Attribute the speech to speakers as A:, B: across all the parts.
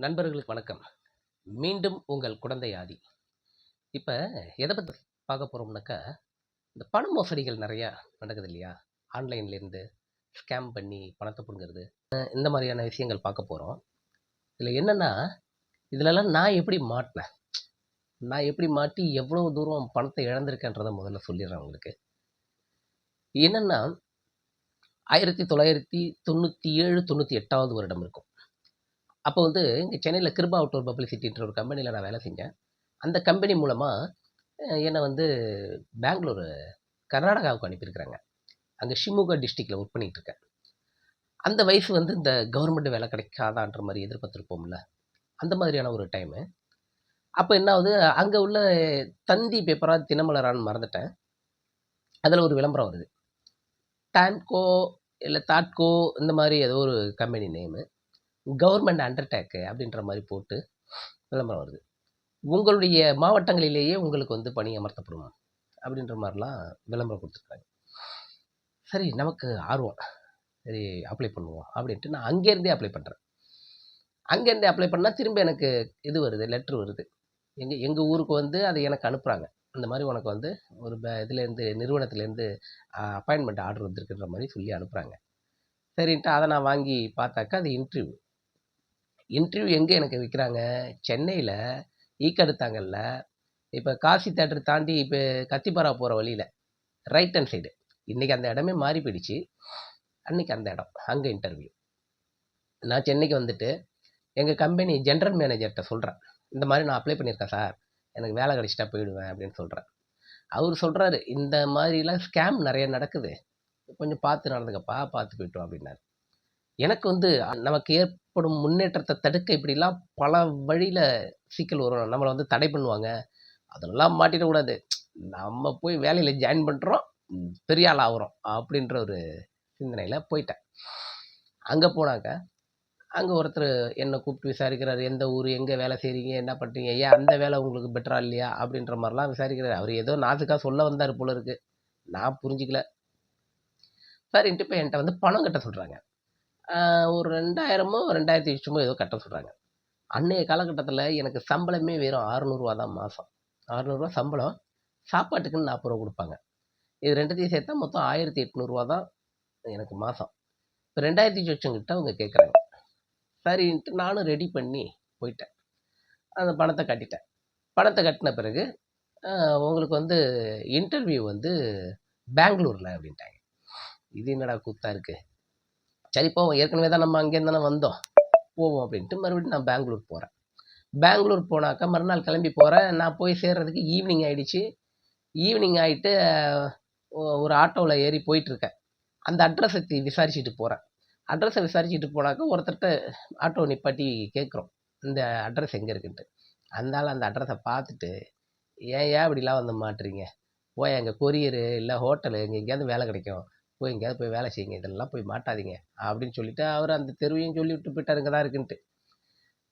A: நண்பர்களுக்கு வணக்கம். மீண்டும் உங்கள் குடந்தை ஆதி. இப்போ எதை பற்றி பார்க்க போகிறோம்னாக்கா, இந்த பண மோசடிகள் நிறையா நடக்குது இல்லையா? ஆன்லைன்லேருந்து ஸ்கேம் பண்ணி பணத்தை பிடுங்கிறது, இந்த மாதிரியான விஷயங்கள் பார்க்க போகிறோம். இதில் என்னென்னா, இதிலெல்லாம் நான் எப்படி மாட்டினேன், நான் எப்படி மாட்டி எவ்வளோ தூரம் பணத்தை இழந்திருக்கேன்றதை முதல்ல சொல்லிடுறேன் உங்களுக்கு. என்னென்னா, 1997 98வது வருடம் இருக்கும். அப்போ வந்து இங்கே சென்னையில் கிருபா அவுட்டோர் பப்ளிசிட்டின்ற ஒரு கம்பெனியில் நான் வேலை செஞ்சேன். அந்த கம்பெனி மூலமாக என்னை வந்து பெங்களூர், கர்நாடகாவுக்கு அனுப்பியிருக்கிறாங்க. அங்கே ஷிமுகா டிஸ்ட்ரிக்டில் ஒர்க் பண்ணிகிட்டு இருக்கேன். அந்த வயசு வந்து இந்த கவர்மெண்ட் வேலை கிடைக்காதான்ற மாதிரி எதிர்பார்த்துருப்போம்ல, அந்த மாதிரியான ஒரு டைமு. அப்போ என்ன ஆகுது, அங்கே உள்ள தந்தி பேப்பராக தினமலரான்னு மறந்துட்டேன், அதில் ஒரு விளம்பரம் வருது. டான்கோ இல்லை தாட்கோ இந்த மாதிரி ஏதோ ஒரு கம்பெனி நேமு, கவர்மெண்ட் அண்டர்டேக்கு அப்படின்ற மாதிரி போட்டு விளம்பரம் வருது. உங்களுடைய மாவட்டங்களிலேயே உங்களுக்கு வந்து பணி அமர்த்தப்படும் அப்படின்ற மாதிரிலாம் விளம்பரம் கொடுத்துருக்காங்க. சரி, நமக்கு ஆர்வம், சரி அப்ளை பண்ணுவோம் அப்படின்ட்டு நான் அங்கேருந்தே அப்ளை பண்ணுறேன். அங்கேருந்தே அப்ளை பண்ணால் திரும்ப எனக்கு இது வருது, லெட்ரு வருது. எங்கள் ஊருக்கு வந்து அதை எனக்கு அனுப்புகிறாங்க. இந்த மாதிரி உனக்கு வந்து ஒரு இதுலேருந்து நிறுவனத்துலேருந்து அப்பாயின்மெண்ட் ஆர்டர் வந்திருக்குன்ற மாதிரி சொல்லி அனுப்புகிறாங்க. சரின்ட்டு அதை நான் வாங்கி பார்த்தாக்கா அது இன்டர்வியூ எங்கே எனக்கு வைக்கிறாங்க, சென்னையில் ஈக்கடுத்தாங்கல்ல, இப்போ காசி தேட்டர் தாண்டி இப்போ கத்திப்பாரா போகிற வழியில் ரைட் ஹேண்ட் சைடு. இன்றைக்கி அந்த இடமே மாறி போயிடுச்சு. அன்றைக்கி அந்த இடம், அங்கே இன்டர்வியூ. நான் சென்னைக்கு வந்துட்டு எங்கள் கம்பெனி ஜென்ரல் மேனேஜர்கிட்ட சொல்கிறேன், இந்த மாதிரி நான் அப்ளை பண்ணியிருக்கேன் சார், எனக்கு வேலை கிடச்சிட்டா போயிடுவேன் அப்படின்னு சொல்கிறேன். அவர் சொல்கிறாரு, இந்த மாதிரிலாம் ஸ்கேம் நிறைய நடக்குது, கொஞ்சம் பார்த்து நடந்துக்கப்பா, பார்த்து போயிட்டோம் அப்படின்னாரு. எனக்கு வந்து நமக்கு ஏற்படும் முன்னேற்றத்தை தடுக்க இப்படிலாம் பல வழியில் சிக்கல் வரும், நம்மளை வந்து தடை பண்ணுவாங்க, அதெல்லாம் மாட்டிடக்கூடாது, நம்ம போய் வேலையில் ஜாயின் பண்ணுறோம், பெரிய ஆள் ஆகிறோம் அப்படின்ற ஒரு சிந்தனையில் போயிட்டேன். அங்கே போனாக்க அங்கே ஒருத்தர் என்னை கூப்பிட்டு விசாரிக்கிறார், எந்த ஊர், எங்கே வேலை செய்கிறீங்க, என்ன பண்ணுறீங்க, ஏன் அந்த வேலை உங்களுக்கு பெட்டரா இல்லையா அப்படின்ற மாதிரிலாம் விசாரிக்கிறார். அவர் ஏதோ நாசுக்காக சொல்ல வந்தார் போல இருக்கு, நான் புரிஞ்சிக்கல. சரின்ட்டு இப்போ என்கிட்ட வந்து பணம் கட்ட சொல்கிறாங்க. ஒரு 2000மோ 2800மோ ஏதோ கட்ட சொல்கிறாங்க. அன்றைய காலகட்டத்தில் எனக்கு சம்பளமே வெறும் 600 தான் மாதம். 600 சம்பளம், சாப்பாட்டுக்குன்னு 40 கொடுப்பாங்க. இது ரெண்டுத்தையும் சேர்த்தா மொத்தம் 1800 தான் எனக்கு மாதம். இப்போ 2800 கிட்ட அவங்க கேட்குறாங்க. சரின்ட்டு நானும் ரெடி பண்ணி போயிட்டேன். அந்த பணத்தை கட்டிட்டேன். பணத்தை கட்டின பிறகு உங்களுக்கு வந்து இன்டர்வியூ வந்து பெங்களூரில் அப்படின்ட்டாங்க. இது என்னடா கூத்தா இருக்குது, சரி போவோம், ஏற்கனவே தான் நம்ம அங்கேருந்து தானே வந்தோம், போவோம் அப்படின்ட்டு மறுபடியும் நான் பெங்களூர் போகிறேன். பெங்களூர் போனாக்கா மறுநாள் கிளம்பி போகிறேன். நான் போய் சேர்றதுக்கு ஈவினிங் ஆகிடுச்சு. ஈவினிங் ஆகிட்டு ஒரு ஆட்டோவில் ஏறி போயிட்டுருக்கேன். அந்த அட்ரஸை விசாரிச்சுட்டு போகிறேன். அட்ரஸை விசாரிச்சுட்டு போனாக்கா ஒருத்தர்கிட்ட ஆட்டோ நிப்பாட்டி கேட்குறோம், இந்த அட்ரஸ் எங்கே இருக்குன்ட்டு. அதனால அந்த அட்ரஸை பார்த்துட்டு, ஏன் இப்படிலாம் வந்து மாட்டுறீங்க, போய் அங்கே கொரியரு இல்லை ஹோட்டலு இங்கே எங்கேயாவது வேலை கிடைக்கும், போய் எங்கேயாவது போய் வேலை செய்யுங்க, இதெல்லாம் போய் மாட்டாதீங்க அப்படின்னு சொல்லிட்டு அவர் அந்த தெருவையும் சொல்லி விட்டு போயிட்டார், இங்கே தான் இருக்குன்ட்டு.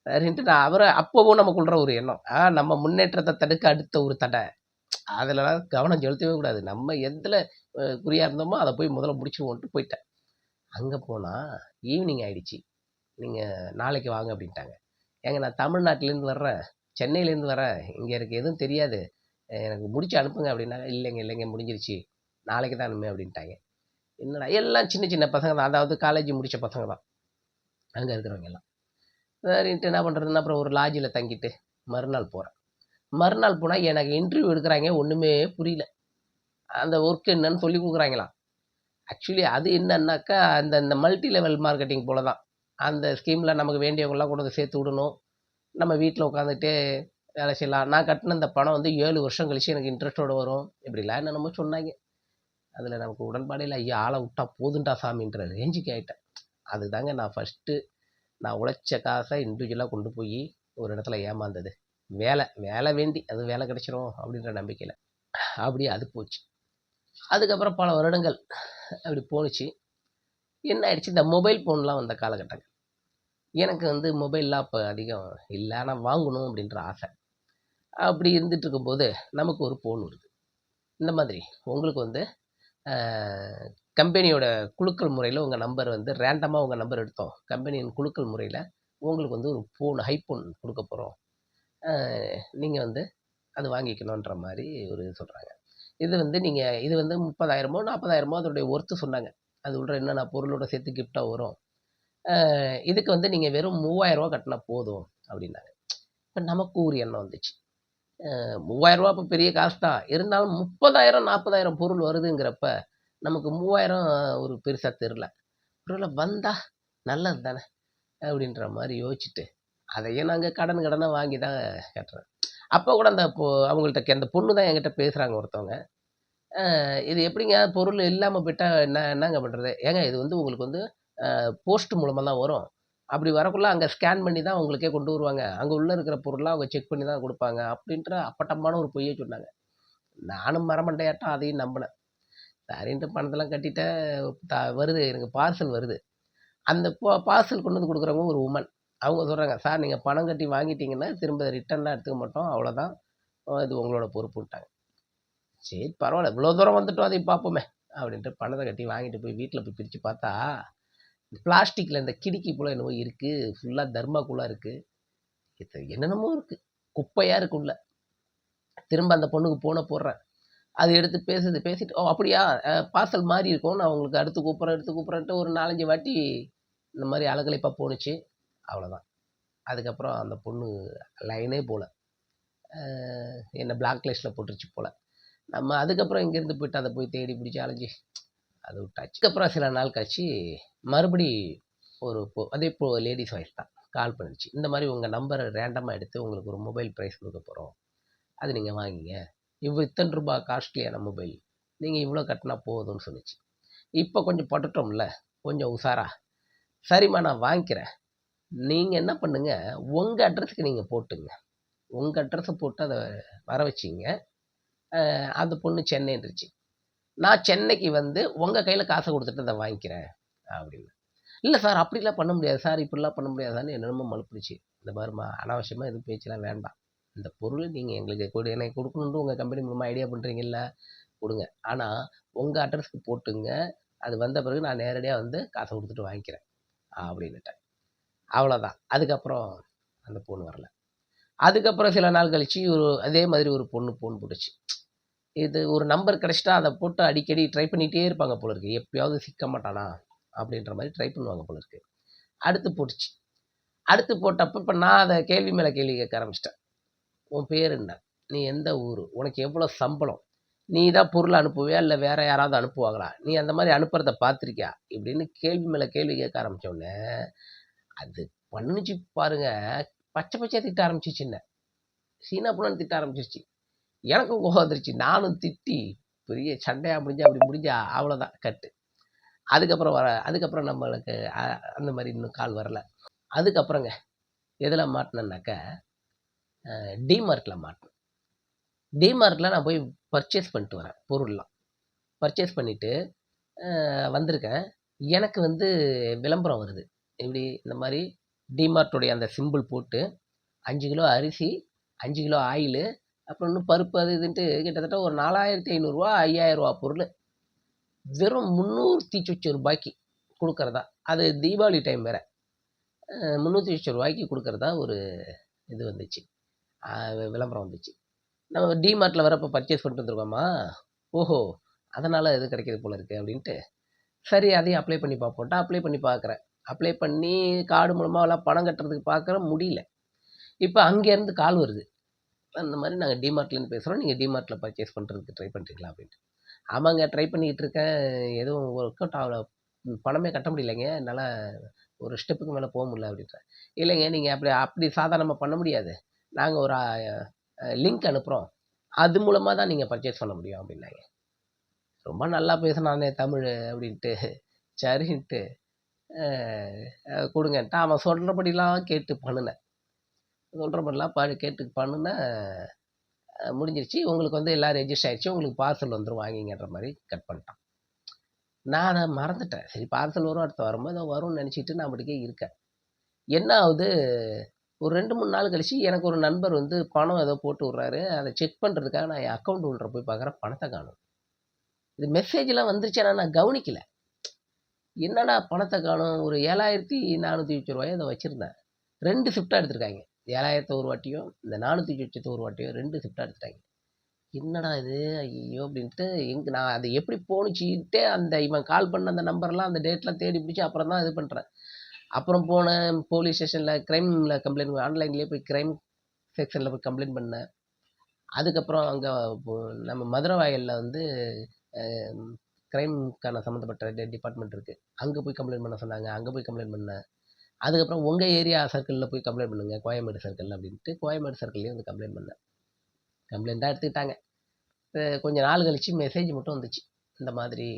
A: சரின்ட்டு நான் அவரை அப்போவும் நமக்குள்ள ஒரு எண்ணம், நம்ம முன்னேற்றத்தை தடுக்க அடுத்த ஒரு தடை, அதிலலாம் கவனம் செலுத்தவே கூடாது, நம்ம எதில் குறியாக இருந்தோமோ அதை போய் முதல்ல முடிச்சுடுவோன்ட்டு போயிட்டேன். அங்கே போனால் ஈவினிங் ஆகிடுச்சி, நீங்கள் நாளைக்கு வாங்க அப்படின்ட்டாங்க. ஏங்க நான் தமிழ்நாட்டிலேருந்து வர்றேன், சென்னையிலேருந்து வரேன், இங்கே எனக்கு எதுவும் தெரியாது, எனக்கு முடிச்சு அனுப்புங்க அப்படின்னாங்க. இல்லைங்க முடிஞ்சிருச்சு, நாளைக்கு தான் அனுப்புமே அப்படின்ட்டாங்க. என்னடா, எல்லாம் சின்ன சின்ன பசங்க தான், அதாவது காலேஜ் முடித்த பசங்க தான் அங்கே இருக்கிறவங்க எல்லாம். சரின்ட்டு என்ன பண்ணுறதுன்னா அப்புறம் ஒரு லாட்ஜில் தங்கிட்டு மறுநாள் போகிறேன். மறுநாள் போனால் எனக்கு இன்டர்வியூ எடுக்கிறாங்க, ஒன்றுமே புரியல. அந்த ஒர்க் என்னன்னு சொல்லி கொடுக்குறாங்களாம். ஆக்சுவலி அது என்னன்னாக்கா அந்த மல்டி லெவல் மார்க்கெட்டிங் போல தான். அந்த ஸ்கீமில் நமக்கு வேண்டியவங்களாம் கொண்டு வந்து சேர்த்து விடணும், நம்ம வீட்டில் உட்காந்துட்டு வேலை செய்யலாம். நான் கட்டின இந்த பணம் வந்து 7 வருஷம் கழிச்சு எனக்கு இன்ட்ரெஸ்ட்டோடு வரும், இப்படிலாம் என்னென்னமோ சொன்னாங்க. அதில் நமக்கு உடன்பாடு இல்லை. ஐயா ஆளை விட்டா போதுண்டா சாமின்ற ரேஞ்சுக்கு ஆகிட்டேன். அதுதாங்க நான் ஃபஸ்ட்டு நான் உழைச்ச காசை இண்டிவிஜுவலாக கொண்டு போய் ஒரு இடத்துல ஏமாந்தது. வேலை வேண்டி அது வேலை கிடைச்சிரும் அப்படின்ற நம்பிக்கையில் அப்படியே அது போச்சு. அதுக்கப்புறம் பல வருடங்கள் அப்படி போணுச்சு. என்ன ஆயிடுச்சு, இந்த மொபைல் ஃபோன்லாம் வந்த காலகட்டங்கள். எனக்கு வந்து மொபைல்லாம் அப்போ அதிகம் இல்லை, ஆனால் வாங்கணும் அப்படின்ற ஆசை. அப்படி இருந்துட்டு இருக்கும்போது நமக்கு ஒரு ஃபோன் வருது. இந்த மாதிரி உங்களுக்கு வந்து கம்பெனியோட குலுக்கல் முறையில் உங்கள் நம்பர் வந்து ரேண்டமாக உங்கள் நம்பர் எடுத்தோம், கம்பெனியின் குலுக்கல் முறையில் உங்களுக்கு வந்து ஒரு ஃபோன் ஐஃபோன் குடுக்க போறோம். அ நீங்க வந்து அது வாங்கிக்கணுன்ற மாரி ஒரு இது சொல்றாங்க. இது வந்து 30,000மோ, 40,000மோ அதோடைய ஒர்த் சொன்னாங்க. அது உள்ள என்னென்ன பொருளோட சேர்த்து கிஃப்ட்டா வரும். இதுக்கு வந்து நீங்க வெறும் ரூ. 3000 கட்டினா போதும் அப்டின்னாங்க. இப்ப நமக்கு ஒரு எண்ணம் வந்துச்சு. ரூ. 3000 அப்ப பெரிய காசு தான். இருந்தாலும் 30,000, 40,000 பொருள் வருதுங்கிறப்ப, நமக்கு 3000 ஒரு பெருசா தெரியல. ஒருவேள வந்தா நல்லது தானே! அப்டின்ற மாரி யோசிச்சுட்டு, அதையும் நாங்க கடனா வாங்கி தான் கட்டுறோம். அப்ப கூட அவங்கள்ட்ட அந்த பொண்ணு தான் என்கிட்ட பேசுறாங்க ஒருத்தவங்க. இது எப்படிங்க பொருள் இல்லாம போயிட்டா என்னங்க பண்றது? ஏங்க இது வந்து உங்களுக்கு வந்து போஸ்ட் மூலமா தான் வரும். அப்படி வரக்குள்ள அங்க ஸ்கேன் பண்ணி தான் உங்களுக்கே கொண்டு வருவாங்க. அங்க உள்ள இருக்கிற பொருள்லாம் அவங்க செக் பண்ணி தான் குடுப்பாங்க. அப்படின்ற அப்பட்டமான ஒரு பொய்ய சொன்னாங்க. நானும் மரமண்டையாட்டம் அதையும் நம்புனேன். சரின்ட்டு பணத்தெல்லாம் கட்டிட்டேன். வருது எனக்கு பார்சல் வருது. அந்த பார்சல் கொண்டு வந்து குடுக்குறவங்க ஒரு வுமன். அவங்க சொல்றாங்க, "சார் நீங்க பணம் கட்டி வாங்கிட்டீங்கன்னா, திரும்ப ரிட்டர்ன்லாம் எடுத்துக்க மாட்டோம். அவ்வளோதான். இது உங்களோட பொறுப்புன்ட்டாங்க." சரி பரவால்ல. இவ்வளோ தூரம் வந்துட்டோம் அதையும் பார்ப்போமே! அப்படின்ட்டு பணத்த கட்டி வாங்கிட்டு போய் வீட்ல போய் பிரிச்சு பார்த்தா, பிளாஸ்டிக்ல இந்த கிடுக்கி போல என்னவோ இருக்கு. ஃபுல்லா தர்மாக்கோலா இருக்கு. இது என்னென்னமோ இருக்கு. குப்பையா இருக்கு உள்ள. திரும்ப அந்த பொண்ணுக்கு போடுறேன். அது எடுத்து பேசுது. பேசிட்டு, "ஓ! அப்படியா? பார்சல் மாறி இருக்கும். நான் உங்களுக்கு அடுத்து கூப்பிடுறேன்ட்டு ஒரு 4, 5 வாட்டி இந்த மாரி அலக்கழிப்பா போணுச்சு. அவ்வளோதான். அதுக்கப்புறம் அந்த பொண்ணு லைனே போல. அ என்ன பிளாக் லிஸ்ட்ல போட்டுருச்சு போல. நம்ம அதுக்கப்புறம் இங்கேருந்து போயிட்டு அத போய் தேடி பிடிச்சு அலைஞ்சு அது விட்டாச்சு. அதுக்கப்புறம் சில நாள் கழிச்சு மறுபடி ஒரு அதே லேடீஸ் வாய்ஸ் தான். கால் பண்ணுச்சு. இந்த மாரி உங்க நம்பர ரேண்டமா எடுத்து உங்களுக்கு ஒரு மொபைல் பிரைஸ் குடுக்கப் போறோம். அது நீங்க வாங்கிங்க. இத்தன ரூபா காஸ்ட்லியான மொபைல். நீங்க இவ்வளோ கட்டுனா போதும்னு சொன்னுச்சு. இப்ப கொஞ்சம் பட்டுட்டோம்ல. கொஞ்சம் உஷாரா. சரிம்மா நான் வாங்கிக்கிறேன். நீங்க என்ன பண்ணுங்க, உங்க அட்ரஸ்க்கு நீங்க போட்டுங்க. உங்க அட்ரஸ போட்டு அத வர வச்சுக்கங்க. அந்த பொண்ணு சென்னைன்ருச்சு. நான் சென்னைக்கு வந்து உங்க கையில காச குடுத்துட்டு அத வாங்கிக்கிறேன் அப்படின்னு. இல்ல சார் அப்படிலாம் பண்ண முடியாது சார். இப்படிலாம் பண்ண முடியாது சார்ன்னு என்னென்னமோ மழுப்பிடுச்சு. இந்த பாரும்மா அனாவசியமா எதுவும் பேச்செல்லாம் வேண்டாம். இந்த பொருள் நீங்க எங்களுக்கு எனக்கு குடுக்கணும்னு உங்க கம்பெனி மூலமா ஐடியா பண்றீங்கல்ல, குடுங்க. ஆனா உங்க அட்ரஸ்க்கு போட்டுங்க. அது வந்த பிறகு நான் நேரடியா வந்து காச குடுத்துட்டு வாங்கிக்கிறேன் அப்படின்னுட்டேன். அவ்வளோதான். அதுக்கப்புறம் அந்த பொண்ணு வரல. அதுக்கப்புறம் சில நாள் கழிச்சு அதே மாதிரி ஒரு பொண்ணு ஃபோன் போட்டுச்சு. இது ஒரு நம்பர் கிடைச்சிட்டா அத போட்டு அடிக்கடி ட்ரை பண்ணிட்டே இருப்பாங்க போல இருக்கு. எப்பயாவது சிக்க மாட்டானா? அப்படின்ற மாரி ட்ரை பண்ணுவாங்க போல இருக்கு. அடுத்து போட்டுச்சு. அடுத்து போட்டப்ப இப்ப நான் அத கேள்வி மேல கேள்வி கேட்க ஆரம்பிச்சுட்டேன். உன் பேர் என்ன? நீ எந்த ஊரு? உனக்கு எவ்வளோ சம்பளம்? நீ தான் பொருள் அனுப்புவியா? இல்ல வேற யாராவது அனுப்புவாங்களா? நீ அந்த மாரி அனுப்புறத பார்த்துருக்கியா? இப்படின்னு கேள்வி மேல கேள்வி கேட்க ஆரம்பிச்ச உடனே, அது பண்ணுச்சு பாருங்க. பச்சையா திட்ட ஆரம்பிச்சுச்சு என்ன. சீனா பூனான்னு திட்ட ஆரம்பிச்சுருச்சு. எனக்கும் கோவம் வந்துருச்சு. நானும் திட்டி, பெரிய சண்டையா முடிஞ்சு அப்படி முடிஞ்சா அவ்வளோதான் கட்டு. அதுக்கப்புறம் நம்மளுக்கு அந்த மாரி இன்னும் கால் வரல. அதுக்கப்புறங்க எதுல மாட்டுனேன்னாக்க, டிமார்ட்ல மாட்டுனேன். டிமார்ட்ல நான் போய் பர்ச்சேஸ் பண்ணிட்டு வரேன் பொருள்லாம். பர்ச்சேஸ் பண்ணிட்டு வந்திருக்கேன். எனக்கு வந்து விளம்பரம் வருது. எப்படி இந்த மாரி டிமார்ட்டுடைய அந்த சிம்பிள் போட்டு 5 கிலோ அரிசி, 5 கிலோ ஆயிலு, அப்புறம் இன்னும் பருப்பு அது இதுன்ட்டு கிட்டத்தட்ட ஒரு ரூ. 4,500 ரூ. 5,000 பொருளு. வெறும் ரூ. 300 குடுக்கறதா. அது தீபாவளி டைம் வேற. ரூ. 300 குடுக்கறதா ஒரு இது வந்துச்சு. அ விளம்பரம் வந்துச்சு. நம்ம டிமார்ட்ல வேற இப்ப பர்ச்சேஸ் பண்ணிட்டு வந்திருக்கோமா, ஓஹோ! அதனால இது கிடைக்குது போல இருக்கு அப்டின்ட்டு, சரி அதையும் அப்ளை பண்ணி பார்ப்போன்ட்டு அப்ளை பண்ணி பார்க்குறேன். அப்ளை பண்ணி கார்டு மூலமாலாம் பணம் கட்டுறதுக்கு பார்க்குறேன் முடியல. இப்ப அங்கேருந்து கால் வருது. அந்த மாரி நாங்க டிமார்ட்லேருந்து பேசுறோம். நீங்க டிமார்ட்ல பர்ச்சேஸ் பண்றதுக்கு ட்ரை பண்றீங்களா அப்டின்ட்டு. ஆமாங்க ட்ரை பண்ணிக்கிட்டு இருக்கேன். எதுவும் ஒர்க் அவுட் ஆகல. பணமே கட்ட முடியலைங்க. என்னால ஒரு ஸ்டெப்புக்கு மேல முடியல அப்டின்றேன். இல்லைங்க நீங்க அப்படி அப்படி சாதாரணமா பண்ண முடியாது. நாங்க ஒரு லிங்க் அனுப்புறோம். அது மூலமா தான் நீங்க பர்ச்சேஸ் பண்ண முடியும் அப்டின்னாங்க. ரொம்ப நல்லா பேசுனானே தமிழு அப்டின்ட்டு, சரின்ட்டு அ குடுங்கன்ட்டு அவன் சொல்றபடிலாம் கேட்டு பண்ணுனேன். சொல்றபடிலாம் கேட்டு பண்ணுனேன். முடிஞ்சிருச்சு. உங்களுக்கு வந்து எல்லாம் ரெஜிஸ்டர் ஆயிடுச்சு. உங்களுக்கு பார்சல் வந்துரும் வாங்கிங்கன்ற மாரி கட் பண்ணிட்டான். நான் அத மறந்துட்டேன். சரி பார்சல் வரும் அடுத்த வாரமோ ஏதோ வரும்னு நெனச்சுட்டு நான் பாட்டுக்கே இருக்கேன். என்ன ஆகுது, ஒரு 2, 3 நாள் கழிச்சு எனக்கு ஒரு நண்பர் வந்து பணம் ஏதோ போட்டு விடுறாரு. அத செக் பண்றதுக்காக நான் என் அக்கவுண்ட் ஹோல்டர போய் பார்க்குறேன் பணத்த காணோம். இது மெசேஜ்லாம் வந்துருச்சு ஆனா நான் கவனிக்கல. என்னடா பணத்த காணோம் ஒரு ரூ. 7,420 ஏதோ வச்சிருந்தேன். 2 ஷிஃப்ட்டா எடுத்திருக்காங்க. 7,000 ஒரு வாட்டியும், இந்த 400 ஒரு வாட்டியும் 2 ஷிஃப்ட்டா எடுத்துட்டாங்க. என்னடா இது! ஐயய்யோ! அப்படின்ட்டு நான் அது எப்படி போணுச்சுன்ட்டே இவன் கால் பண்ண அந்த நம்பர்லாம் அந்த டேட்லாம் தேடி பிடிச்சு அப்புறம் தான் இது பண்றேன். அப்புறம் போனேன் போலீஸ் ஸ்டேஷன்ல கிரைம்ல கம்ப்ளைண்ட் ஆன்லைன்லேயே போய் கிரைம் செக்ஷன்ல போய் கம்ப்ளைண்ட் பண்ணேன். அதுக்கப்புறம் அங்க இப்போ நம்ம மதுரவாயல்ல வந்து அ கிரைம்க்கான சம்மந்தப்பட்ட டிபார்ட்மெண்ட் இருக்கு. அங்க போய் கம்ப்ளைண்ட் பண்ண சொன்னாங்க. அங்க போய் கம்ப்ளைண்ட் பண்ணேன். அதுக்கப்புறம் உங்க ஏரியா சர்க்கிள்ல போய் கம்ப்ளைண்ட் பண்ணுங்க. கோயம்பேடு சர்க்கிள் அப்படின்ட்டு கோயம்பேடு சர்க்கிள்லயும் வந்து கம்ப்ளைண்ட் பண்ணேன். கம்ப்ளைண்ட்டா எடுத்துக்கிட்டாங்க. கொஞ்ச நாள் கழிச்சு மெசேஜ் மட்டும் வந்துச்சு. இந்த மாதிரி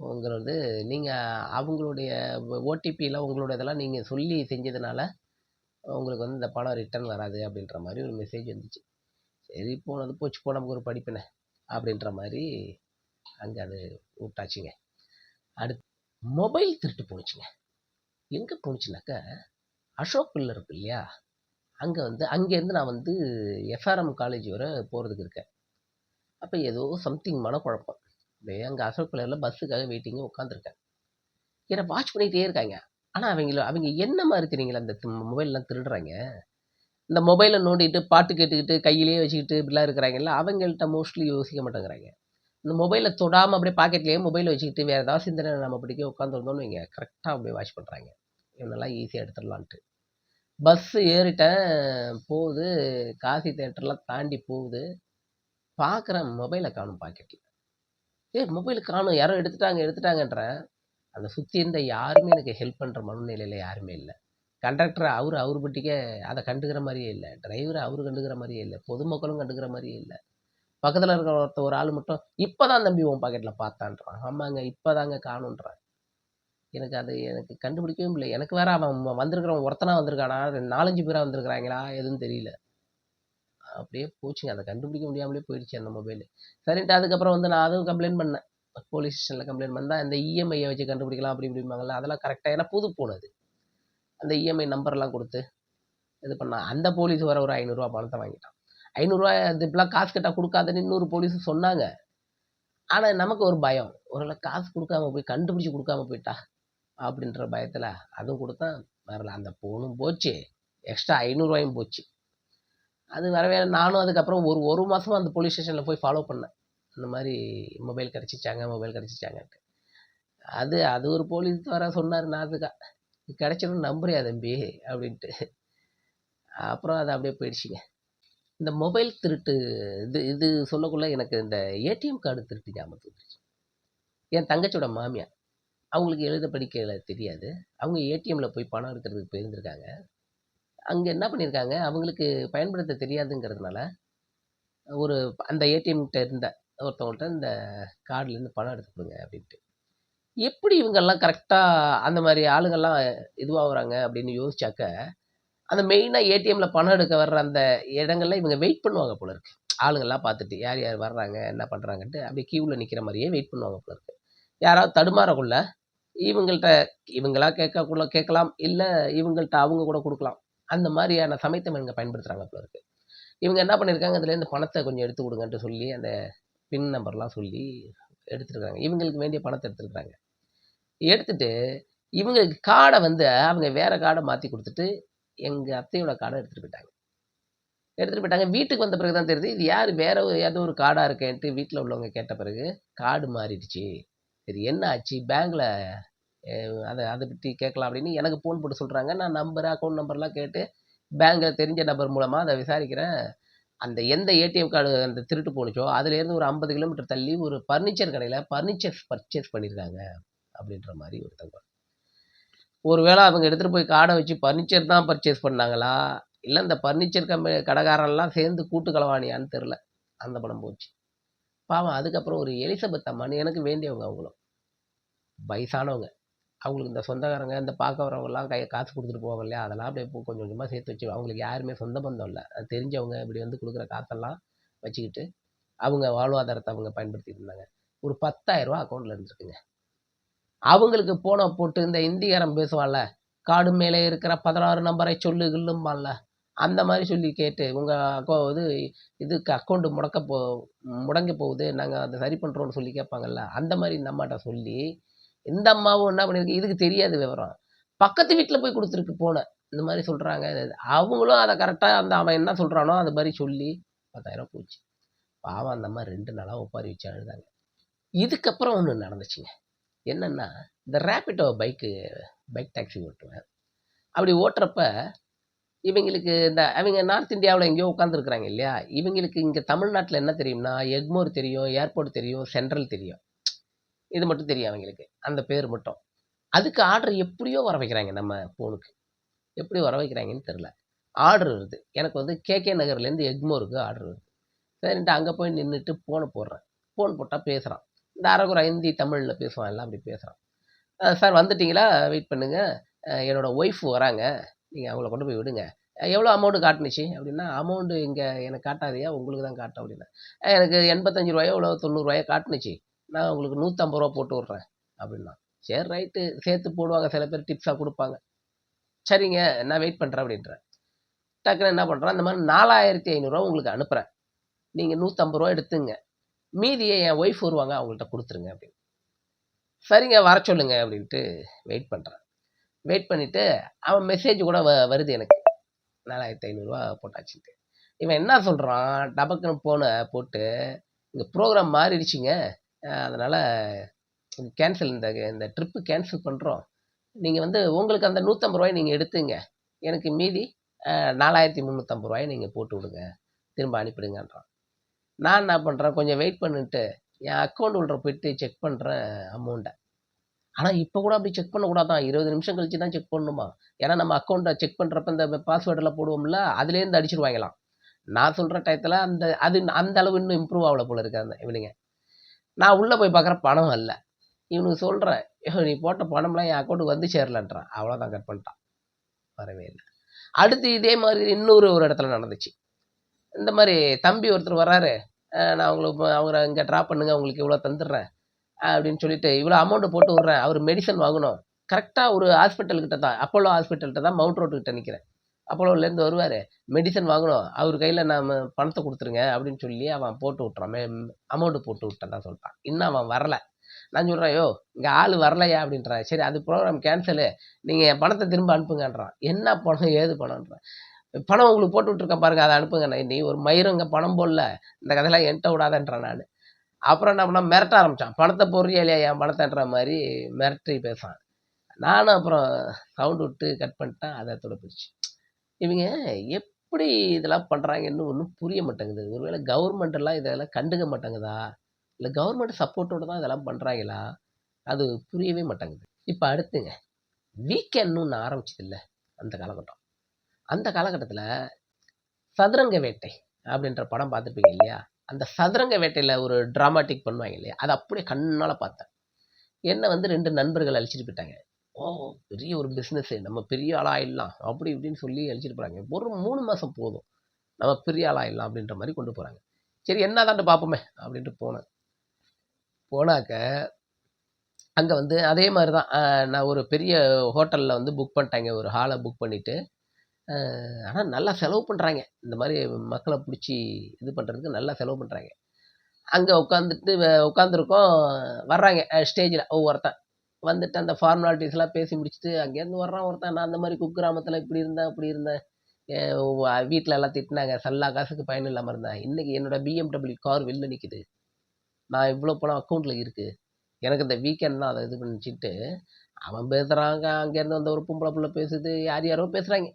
A: உங்களது நீங்க அவங்களுடைய ஓடிபிலாம் உங்களோட இதெல்லாம் நீங்க சொல்லி செஞ்சதுனால, உங்களுக்கு வந்து இந்த பணம் ரிட்டர்ன் வராது அப்படின்ற மாரி ஒரு மெசேஜ் வந்துச்சு. சரி போனது போச்சு போ நமக்கு ஒரு படிப்புன அப்படின்ற மாரி அங்க அது விட்டாச்சுங்க. அடுத்து மொபைல் திருட்டு போணுச்சுங்க. எங்க போணுச்சுனாக்க, அசோக் பில்லர் இருக்கு இல்லையா? அங்கேருந்து நான் வந்து எஸ்ஆர்எம் காலேஜ் வர போறதுக்கு இருக்கேன். அப்ப ஏதோ சம்திங் மனக்குழப்பம். அப்படியே அங்க அசோக் பில்லர்ல பஸ்ஸுக்காக வெயிட்டிங்ல உட்காந்துருக்கேன். என்ன வாட்ச் பண்ணிட்டே இருக்காங்க. ஆனா அவங்க என்ன மாரி தெரியுங்களா, இந்த மொபைல்லாம் திருடுறாங்க. இந்த மொபைல நோண்டிட்டு, பாட்டு கேட்டுக்கிட்டு, கையிலேயே வச்சுக்கிட்டு இப்படிலாம் இருக்கிறாங்கல்ல, அவங்கள்ட்ட மோஸ்ட்லி யோசிக்க மாட்டேங்கிறாங்க. இந்த மொபைல தொடாம அப்படியே பாக்கெட்லயே மொபைல வச்சுக்கிட்டு, வேற ஏதாவது சிந்தனையில நம்ம பாட்டுக்கே உட்காந்துருந்தோம்னு வைங்க, கரெக்ட்டா அப்படியே வாட்ச் பண்றாங்க. இவனெல்லாம் ஈஸியா எடுத்துடலான்ட்டு. பஸ் ஏறிட்டேன், போகுது, காசி தியேட்டர்லாம் தாண்டி போகுது. பாக்குறேன் மொபைல காணோம் பாக்கெட்ல. மொபைல காணோம், யாரோ எடுத்துட்டாங்கன்றேன். அந்த சுத்தி இருந்த யாருமே எனக்கு ஹெல்ப் பண்ற மனநிலையில யாருமே இல்ல. கண்டக்டர் அவரு பாட்டுக்கே அத கண்டுக்கிற மாரியே இல்ல. டிரைவர் அவரு கண்டுக்கிற மாரியே இல்ல. பொதுமக்களும் கண்டுக்கிற மாரியே இல்ல. பக்கத்துல இருக்கிற ஒரு ஆளு மட்டும், "இப்பதான் தம்பி உன் பாக்கெட்ல பார்த்தான்றான்." ஆமாங்க, இப்பதாங்க காணோன்றான். எனக்கு கண்டுபிடிக்கவே முடியல. எனக்கு வேற அவன் வந்திருக்கிறவன் ஒருத்தனா வந்திருக்கானா? 4, 5 பேரா வந்திருக்கிறாங்களா? எதுவும் தெரியல. அப்படியே போச்சுங்க. அத கண்டுபிடிக்க முடியாமலே போயிடுச்சு அந்த மொபைலு. சரின்ட்டு அதுக்கப்புறம் வந்து நான் அதுவும் கம்ப்ளைண்ட் பண்ணேன். போலீஸ் ஸ்டேஷன்ல கம்ப்ளைண்ட் பண்ணா, இந்த இஎம்ஐய வச்சு கண்டுபிடிக்கலாம் அப்படி இப்படிம்பாங்கல்ல. அதெல்லாம் கரெக்ட்டா ஏன்னா புது ஃபோன் அது. அந்த இஎம்ஐ நம்பர்லாம் குடுத்து இது பண்ணா. அந்த போலீஸ் வேற ஒரு ரூ. 500 பணத்த வாங்கிட்டான். ரூ. 500 இது இப்படிலாம் காசு கேட்டா குடுக்காதன்னு இன்னொரு போலீஸும் சொன்னாங்க. ஆனா நமக்கு ஒரு பயம். ஒருவேள காசு குடுக்காம போய் கண்டுபிடிச்சு குடுக்காம போயிட்டா, அப்படின்ற பயத்துல அதுவும் குடுத்தான். வரல. அந்த ஃபோனும் போச்சு. எக்ஸ்ட்ரா ரூ. 500 போச்சு. அது வரவே நானும் அதுக்கப்புறம் ஒரு மாசமா அந்த போலீஸ் ஸ்டேஷன்ல போய் ஃபாலோ பண்ணேன். இந்த மாரி மொபைல் கிடைச்சிச்சாங்கன்ட்டு. அது ஒரு போலீஸ் வேற சொன்னாரு நாசுக்கா. கிடைச்சிடும் நம்புறியா தம்பி? அப்படின்ட்டு. அப்புறம் அது அப்படியே போயிடுச்சுங்க. இந்த மொபைல் திருட்டு இது இது சொல்லக்குள்ள எனக்கு இந்த ஏடிஎம் கார்டு திருட்டு ஞாபகத்துக்கு வந்துருச்சு. என் தங்கச்சியோட மாமியார். அவங்களுக்கு எழுத படிக்க தெரியாது. அவங்க ஏடிஎம்ல போய் பணம் எடுக்கிறதுக்கு போயிருந்திருக்காங்க. அங்க என்ன பண்ணியிருக்காங்க, அவங்களுக்கு பயன்படுத்த தெரியாதுங்கிறதுனால, ஒரு அந்த ஏடிஎம்கிட்ட இருந்த ஒருத்தவங்கள்ட்ட இந்த கார்ட்லேருந்து பணம் எடுத்து குடுங்க அப்படின்ட்டு. எப்படி இவங்கெல்லாம் கரெக்ட்டா அந்த மாரி ஆளுங்கலாம் இதுவாகுறாங்க அப்படின்னு யோசிச்சாக்க, அந்த மெயினா ஏடிஎம்ல பணம் எடுக்க வர்ற அந்த இடங்கள்ல இவங்க வெயிட் பண்ணுவாங்க போல இருக்கு. ஆளுங்கலாம் பார்த்துட்டு, யார் யார் வர்றாங்க, என்ன பண்றாங்கன்ட்டு அப்படியே கியூல நிக்கிற மாரியே வெயிட் பண்ணுவாங்க போல இருக்கு. யாராவது தடுமாறக்குள்ள இவங்கள்ட்ட இவங்களா கேட்கலாம். இல்ல இவங்கள்ட்ட அவங்க கூட குடுக்கலாம். அந்த மாரியான சமயத்த இவங்க பயன்படுத்துறாங்க போல இருக்கு. இவங்க என்ன பண்ணியிருக்காங்க, அதுலேருந்து பணத்த கொஞ்சம் எடுத்து குடுங்கன்ட்டு சொல்லி, அந்த பின் நம்பர்லாம் சொல்லி எடுத்துருக்காங்க. இவங்களுக்கு வேண்டிய பணத்த எடுத்துருக்காங்க. எடுத்துட்டு, இவங்க கார்ட வந்து அவங்க வேற கார்ட மாத்தி குடுத்துட்டு, எங்க அத்தையோட கார்ட எடுத்துட்டு போயிட்டாங்க. எடுத்துட்டு போயிட்டாங்க. வீட்டுக்கு வந்த பிறகு தான் தெரியுது, இது யாரு வேற ஏதோ ஒரு கார்டா இருக்கேன்ட்டு வீட்ல உள்ளவங்க கேட்ட பிறகு, கார்டு மாறிடுச்சு. சரி என்ன ஆச்சு? பேங்க்ல அ அத பத்தி கேட்கலாம் அப்படின்னு எனக்கு ஃபோன் போட்டு சொல்றாங்க. நான் அக்கவுண்ட் நம்பர்லாம் கேட்டு, பேங்க்ல தெரிஞ்ச நபர் மூலமா அத விசாரிக்கிறேன். அந்த எந்த ஏடிஎம் கார்டு அந்த திருட்டு போனுச்சோ, அதுலேருந்து ஒரு 50 கிலோமீட்டர் தள்ளி ஒரு பர்னிச்சர் கடையில பர்னிச்சர்ஸ் பர்ச்சேஸ் பண்ணியிருக்காங்க. அப்படின்ற மாரி ஒரு தகவல். ஒருவேள அவங்க எடுத்துட்டு போய் கார்ட வச்சு பர்னிச்சர் தான் பர்ச்சேஸ் பண்ணாங்களா? இல்ல இந்த பர்னிச்சர் கடைக்காரன்லாம் சேர்ந்து கூட்டு களவாணியான்னு தெரியல. அந்த பணம் போச்சு. பாவம் அதுக்கப்புறம் ஒரு எலிசபெத் அம்மான்னு எனக்கு வேண்டியவங்க அவங்களும். வயசானவங்க. அவங்களுக்கு இந்த சொந்தக்காரங்க, இந்த பார்க்க வரவங்கலாம் காசு குடுத்துட்டு போவாங்க இல்லையா? அதெல்லாம் அப்படியே கொஞ்சம் கொஞ்சமா சேர்த்து வச்சு அவங்களுக்கு யாருமே சொந்த பந்தம் இல்ல. அது தெரிஞ்சவங்க இப்படி வந்து குடுக்குற காசெல்லாம் வச்சுக்கிட்டு, அவங்க வாழ்வாதாரத்த அவங்க பயன்படுத்திட்டு இருந்தாங்க. ஒரு ரூ. 10,000 அக்கவுண்ட்ல இருந்திருக்குங்க. அவங்களுக்கு போன போட்டு இந்த இந்திக்காரன் பேசுவான்ல, "கார்டு மேலே இருக்கிற 16 நம்பரை சொல்லு கில்லும்பான்ல." அந்த மாரி சொல்லி கேட்டு, "உங்க இதுக்கு அக்கவுண்ட் முடங்க போகுது. நாங்க அத சரி பண்றோம்னு" சொல்லி கேட்பாங்கல்ல. அந்த மாரி இந்த அம்மாட்ட சொல்லி, இந்த அம்மாவும் என்ன பண்ணியிருக்கு, இதுக்கு தெரியாது விவரம். பக்கத்து வீட்ல போய் குடுத்துருக்கு ஃபோன. இந்த மாதிரி சொல்கிறாங்க. அவங்களும் அதை கரெக்டாக அவன் என்ன சொல்கிறானோ அது மாதிரி சொல்லி 10,000 போச்சு. பாவம் அந்த அம்மா 2 நாளாக ஒப்பாரி வச்சு அழுதாங்க. இதுக்கப்புறம் ஒன்று நடந்துச்சுங்க. என்னன்னா, இந்த ரேபிடோ பைக் டாக்ஸி ஓட்டுவேன். அப்படி ஓட்டுறப்ப இவங்களுக்கு அவங்க நார்த் இந்தியாவில் எங்கேயோ உட்காந்துருக்குறாங்க இல்லையா, இவங்களுக்கு இங்கே தமிழ்நாட்டில் என்ன தெரியும்னா, எக்மோர் தெரியும், ஏர்போர்ட் தெரியும், சென்ட்ரல் தெரியும். இது மட்டும் தெரியும் அவங்களுக்கு, அந்த பேர் மட்டும். அதுக்கு ஆர்டர் எப்படியோ வர வைக்கிறாங்க நம்ம ஃபோனுக்கு. எப்படி வர வைக்கிறாங்கன்னு தெரில. ஆர்டர் வருது. எனக்கு வந்து கேகே நகர்லேருந்து எக்மோருக்கு ஆர்டர் வருது. சரின்ட்டு அங்கே போய் நின்றுட்டு ஃபோனை போடுறேன். ஃபோன் போட்டால் பேசுகிறான். இந்த அரைகுறை ஹிந்தி தமிழில் பேசுவான், எல்லாம் அப்படி பேசுகிறான். சார் வந்துட்டிங்களா, வெயிட் பண்ணுங்கள், என்னோடய ஒய்ஃப் வராங்க, நீங்கள் அவங்கள கொண்டு போய் விடுங்க. எவ்வளோ அமௌண்ட்டு காட்டுனுச்சு அப்படின்னா, அமௌண்ட்டு இங்கே எனக்கு காட்டாதையா, உங்களுக்கு தான் காட்டும் அப்படின்னா. எனக்கு 85 ரூபாயோ எவ்வளோ 90 ரூபாயோ காட்டுனுச்சு, நான் உங்களுக்கு 150 ரூபா போட்டு விட்றேன் அப்படின்னா. சரி ரைட்டு, சேர்த்து போடுவாங்க, சில பேர் டிப்ஸாக கொடுப்பாங்க. சரிங்க, நான் வெயிட் பண்ணுறேன் அப்படின்றேன். டக்குன்னு என்ன பண்ணுறேன், இந்த மாதிரி 4500 உங்களுக்கு அனுப்புகிறேன், நீங்கள் 150 ரூபா எடுத்துங்க, மீதியை என் ஒய்ஃப் வருவாங்க அவங்கள்ட்ட கொடுத்துருங்க அப்படின்னு. சரிங்க, வர சொல்லுங்க அப்படின்ட்டு வெயிட் பண்ணுறேன். வெயிட் பண்ணிவிட்டு அவன் மெசேஜ் கூட வருது எனக்கு, 4500 போட்டாச்சுன்ட்டு. இவன் என்ன சொல்கிறான், டபக்குன்னு போனை போட்டு, இங்கே ப்ரோக்ராம் மாறிடுச்சிங்க, அதனால் கேன்சல், இந்த ட்ரிப்பு கேன்சல் பண்ணுறோம், நீங்கள் வந்து உங்களுக்கு அந்த 150 ரூபாய் நீங்கள் எடுத்துங்க, எனக்கு மீதி 4350 ரூபாயை நீங்கள் போட்டு விடுங்க, திரும்ப அனுப்பிடுங்கன்றான். நான் என்ன பண்ணுறேன், கொஞ்சம் வெயிட் பண்ணிட்டு என் அக்கௌண்ட் உள்ள போயிட்டு செக் பண்ணுறேன் அமௌண்ட்டை. ஆனால் இப்போ கூட அப்படி செக் பண்ணக்கூடாதான், 20 நிமிஷம் கழிச்சு தான் செக் பண்ணணுமா. ஏன்னா நம்ம அக்கௌண்ட்டை செக் பண்ணுறப்ப இந்த பாஸ்வேர்டெல்லாம் போடுவோம்ல, அதுலேருந்து அடிச்சிருவாங்களாம். நான் சொல்கிற டயத்தில் அந்த அளவு இன்னும் இம்ப்ரூவ் ஆகல போல இருக்காங்க இவனுங்க. நான் உள்ளே போய் பார்க்குற பணம் இல்லை. இவனுக்கு சொல்கிறேன், நீ போட்ட பணம்லாம் என் அக்கௌண்ட்டுக்கு வந்து சேரலன்றான். அவ்வளோதான், கட் பண்ணிட்டான், வரவே இல்லை. அடுத்து இதே மாதிரி இன்னொரு இடத்துல நடந்துச்சு. இந்த மாதிரி தம்பி ஒருத்தர் வர்றாரு, நான் அவங்கள இங்கே ட்ராப் பண்ணுங்க, உங்களுக்கு இவ்வளோ தந்துடுறேன் அப்படின்னு சொல்லிட்டு இவ்வளோ அமௌண்ட்டு போட்டு விட்றேன். அவர் மெடிசன் வாங்கணும். கரெக்டாக ஒரு ஹாஸ்பிட்டல்கிட்ட தான், அப்போலோ ஹாஸ்பிட்டல்கிட்ட தான், மவுண்ட் ரோட்டுக்கிட்ட நிற்கிறேன். அப்போலோலேருந்து வருவார், மெடிசன் வாங்கணும், அவர் கையில் நாம் பணத்தை கொடுத்துருங்க அப்படின்னு சொல்லி அவன் போட்டு விட்றான். அமௌண்ட்டு போட்டு விட்டேன் தான் சொல்லிட்டான். இன்னும் அவன் வரலை. நான் சொல்கிறேன், யோ இங்கே ஆள் வரலையா அப்படின்றான். சரி, அது ப்ரோக்ராம் கேன்சலு, நீங்கள் என் பணத்தை திரும்ப அனுப்புங்கன்றான். என்ன பணம் ஏது பணம்ன்றான். பணம் உங்களுக்கு போட்டு விட்ருக்கேன் பாருங்க, அதை அனுப்புங்க. நீ ஒரு மயிரும் இங்கே பணம் போடல, இந்த கதையெல்லாம் என்கிட்ட விடாதன்றான். நான் அப்புறம் என்ன பண்ணால் மிரட்ட ஆரம்பித்தான். பணத்தை போடுறியா இல்லையா என் பணத்தைன்ற மாதிரி மிரட்டி பேசுகிறான். நானும் அப்புறம் சவுண்டு விட்டு கட் பண்ணிட்டேன். அதை அதோட போயிடுச்சு. இவங்க எப்படி இதெல்லாம் பண்ணுறாங்கன்னு ஒன்றும் புரிய மாட்டேங்குது. ஒருவேளை கவர்மெண்ட்டெல்லாம் இதெல்லாம் கண்டுக்க மாட்டேங்குதா, இல்லை கவர்மெண்ட் சப்போர்ட்டோடு தான் இதெல்லாம் பண்ணுறாங்களா, அது புரியவே மாட்டேங்குது. இப்போ அடுத்துங்க, வீக்கெண்ட்னு ஒன்று ஆரம்பிச்சது இல்லை அந்த காலகட்டம். அந்த காலகட்டத்தில் சதுரங்க வேட்டை அப்படின்ற படம் பார்த்துருப்பீங்க இல்லையா. அந்த சதுரங்க வேட்டையில் ஒரு ட்ராமாட்டிக் பண்ணுவாங்க இல்லையா, அதை அப்படியே கண்ணால் பார்த்தேன். என்னை வந்து 2 நண்பர்கள் அழிச்சிட்டு போயிட்டாங்க. ஓ, பெரிய ஒரு பிஸ்னஸ்ஸு, நம்ம பெரிய ஆளாயிடலாம் அப்படி இப்படின்னு சொல்லி அழிச்சிட்டு போகிறாங்க. ஒரு 3 மாதம் போதும், நம்ம பெரிய ஆளாயிடலாம் அப்படின்ற மாதிரி கொண்டு போகிறாங்க. சரி, என்ன தான்ட்டு பார்ப்போமே அப்படின்ட்டு போனாக்க அங்கே வந்து அதே மாதிரி தான். நான் ஒரு பெரிய ஹோட்டலில் வந்து புக் பண்ணிட்டாங்க, ஒரு ஹாலை புக் பண்ணிவிட்டு. ஆனால் நல்லா செலவு பண்ணுறாங்க, இந்த மாதிரி மக்களை பிடிச்சி இது பண்ணுறதுக்கு நல்லா செலவு பண்ணுறாங்க. அங்கே உட்காந்துருக்கோம், வர்றாங்க ஸ்டேஜில் ஒவ்வொருத்தன் வந்துட்டு அந்த ஃபார்மாலிட்டிஸ்லாம் பேசி முடிச்சுட்டு அங்கேருந்து வர்றான் ஒருத்தன். நான் அந்த மாதிரி குக்கிராமத்தில் இப்படி இருந்தேன் அப்படி இருந்தேன், வீட்டில் எல்லாம் திட்டினாங்க, சல்லா காசுக்கு பயன் இல்லாமல் இருந்தேன், இன்றைக்கி என்னோடய BMW கார் வெளில நிற்கிது, நான் இவ்வளோ பணம் அக்கௌண்ட்டில் இருக்குது, எனக்கு இந்த வீக்கெண்ட் தான் அதை இது பண்ணிச்சிட்டு அவன் பேசுகிறாங்க. அங்கேருந்து வந்த ஒரு பொம்பளை பிள்ளை பேசுது, யாரோ பேசுகிறாங்க.